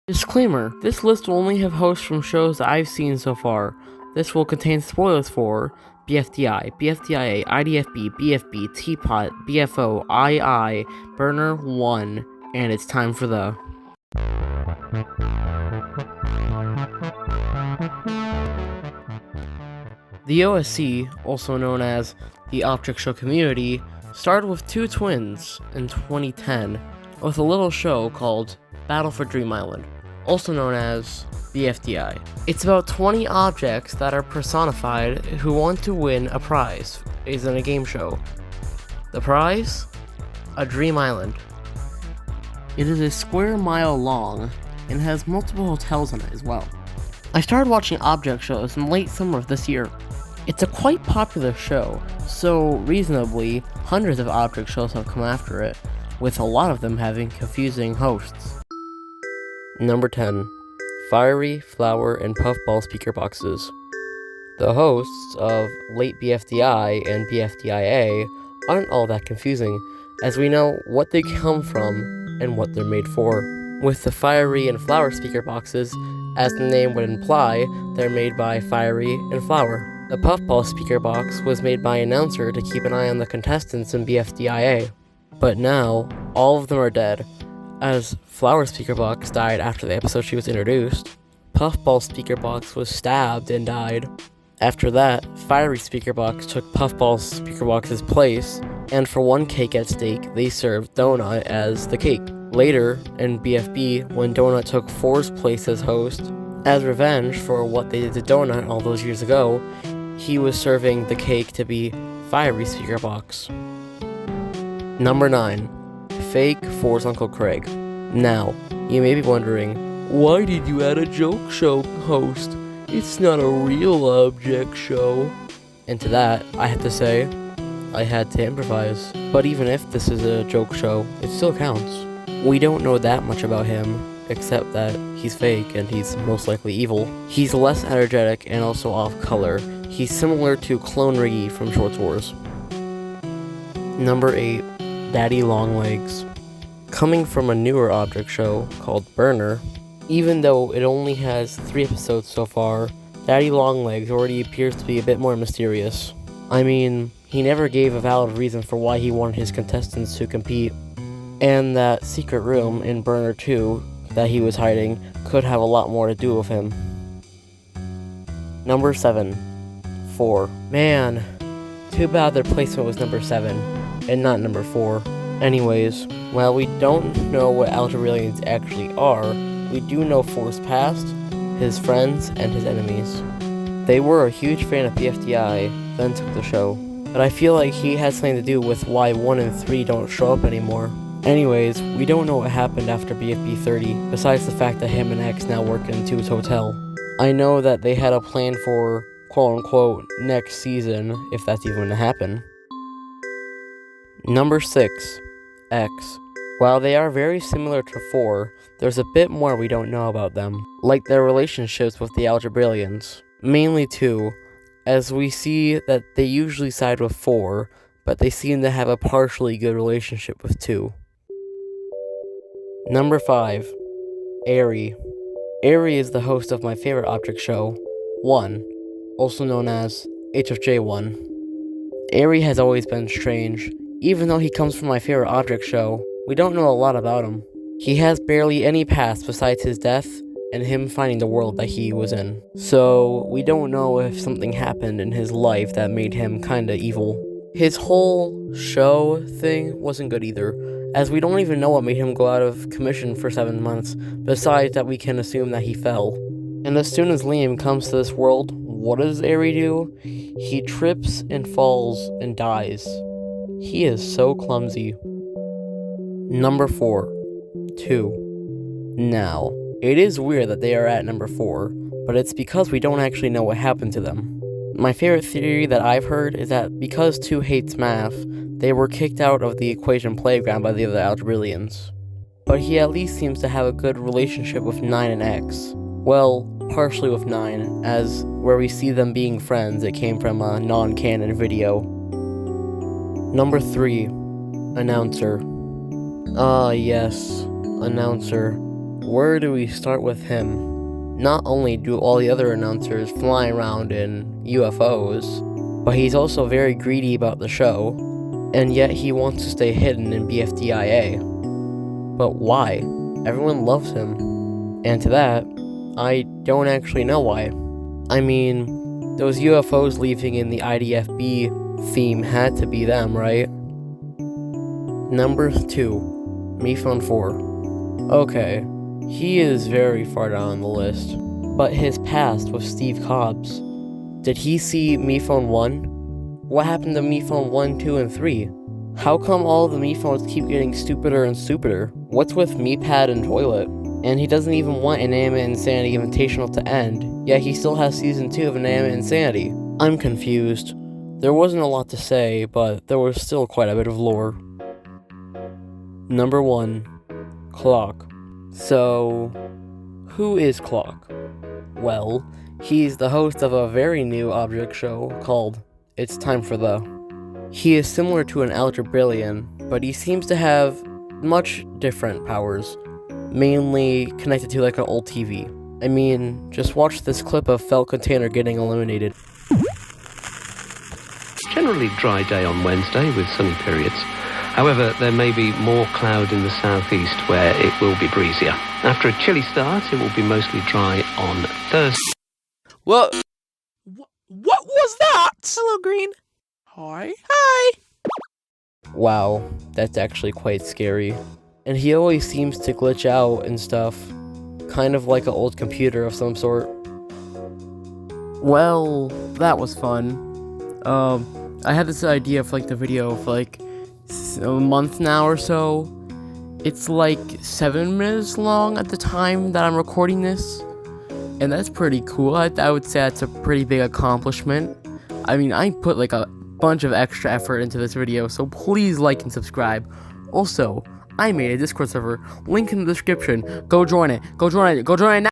Disclaimer, this list will only have hosts from shows that I've seen so far. This will contain spoilers for BFDI, BFDIA, IDFB, BFB, Teapot, BFO, II, Burner 1, and it's time for the... The OSC, also known as the Object Show Community, started with two twins in 2010 with a little show called Battle for Dream Island, also known as BFDI. It's about 20 objects that are personified who want to win a prize. It's in a game show. The prize? A Dream Island. It is a square mile long and has multiple hotels in it as well. I started watching object shows in late summer of this year. It's a quite popular show, so reasonably, hundreds of object shows have come after it, with a lot of them having confusing hosts. Number 10. Fiery, Flower, and Puffball speaker boxes. The hosts of late BFDI and BFDIA aren't all that confusing, as we know what they come from and what they're made for. With the Fiery and Flower speaker boxes, as the name would imply, they're made by Fiery and Flower. The Puffball speaker box was made by an announcer to keep an eye on the contestants in BFDIA. But now, all of them are dead, as Flower speaker box died after the episode she was introduced. Puffball speaker box was stabbed and died. After that, Fiery speaker box took Puffball speaker box's place, and for one cake at stake, they served Donut as the cake. Later, in BFB, when Donut took 4's place as host, as revenge for what they did to Donut all those years ago, he was serving the cake to be Fiery speaker box. Number 9. Fake 4's Uncle Craig. Now, you may be wondering, why did you add a joke show host? It's not a real object show. And to that, I have to say, I had to improvise. But even if this is a joke show, it still counts. We don't know that much about him, except that he's fake and he's most likely evil. He's less energetic and also off color. He's similar to Clone Riggy from Short Wars. Number 8. Daddy Longlegs. Coming from a newer object show called Burner, even though it only has 3 episodes so far, Daddy Longlegs already appears to be a bit more mysterious. I mean, he never gave a valid reason for why he wanted his contestants to compete, and that secret room in Burner 2 that he was hiding could have a lot more to do with him. Number 7. 4. Man, too bad their placement was number 7, and not number 4. Anyways, while we don't know what Algebrillians actually are, we do know 4's past, his friends, and his enemies. They were a huge fan of BFDI, then took the show, but I feel like he had something to do with why 1 and 3 don't show up anymore. Anyways, we don't know what happened after BFB 30, besides the fact that him and X now work in 2's hotel. I know that they had a plan for, quote-unquote, next season, if that's even going to happen. Number 6. X. While they are very similar to 4, there's a bit more we don't know about them, like their relationships with the Algebrillians. Mainly 2, as we see that they usually side with 4, but they seem to have a partially good relationship with 2. Number 5. Airy. Airy is the host of my favorite object show, 1, also known as HFJ1. Airy has always been strange. Even though he comes from my favorite object show, we don't know a lot about him. He has barely any past besides his death and him finding the world that he was in. So, we don't know if something happened in his life that made him kinda evil. His whole show thing wasn't good either, as we don't even know what made him go out of commission for 7 months, besides that we can assume that he fell. And as soon as Liam comes to this world, what does Airy do? He trips and falls and dies. He is so clumsy. Number 4. 2. Now, it is weird that they are at number 4, but it's because we don't actually know what happened to them. My favorite theory that I've heard is that because 2 hates math, they were kicked out of the equation playground by the other Algebrillians. But he at least seems to have a good relationship with 9 and X. Well, partially with 9, as where we see them being friends, it came from a non-canon video. Number 3. Announcer. Ah, yes, announcer. Where do we start with him? Not only do all the other announcers fly around in UFOs, but he's also very greedy about the show, and yet he wants to stay hidden in BFDIA. But why? Everyone loves him. And to that, I don't actually know why. I mean, those UFOs leaving in the IDFB theme had to be them, right? Number 2, Mephone 4. Okay, he is very far down on the list, but his past with Steve Cobbs. Did he see Mephone 1? What happened to Mephone 1, 2, and 3? How come all the Mephones keep getting stupider and stupider? What's with Meepad and Toilet? And he doesn't even want Inanimate Insanity Invitational to end, yet he still has Season 2 of Inanimate Insanity. I'm confused. There wasn't a lot to say, but there was still quite a bit of lore. Number 1, Clock. So, who is Clock? Well, he's the host of a very new object show called It's Time for the. He is similar to an Algebrillian, but he seems to have much different powers, mainly connected to like an old TV. I mean, just watch this clip of felt container getting eliminated. Generally dry day on Wednesday with sunny periods. However, there may be more cloud in the southeast where it will be breezier. After a chilly start, it will be mostly dry on Thursday. What was that? Hello, Green. Hi. Hi. Wow, that's actually quite scary. And he always seems to glitch out and stuff, kind of like an old computer of some sort. Well, that was fun. I had this idea for like the video for like a month now or so. It's like 7 minutes long at the time that I'm recording this, and that's pretty cool. I would say that's a pretty big accomplishment. I mean, I put like a bunch of extra effort into this video, so please like and subscribe. Also, I made a Discord server, link in the description. Go join it. Go join it. Go join it now.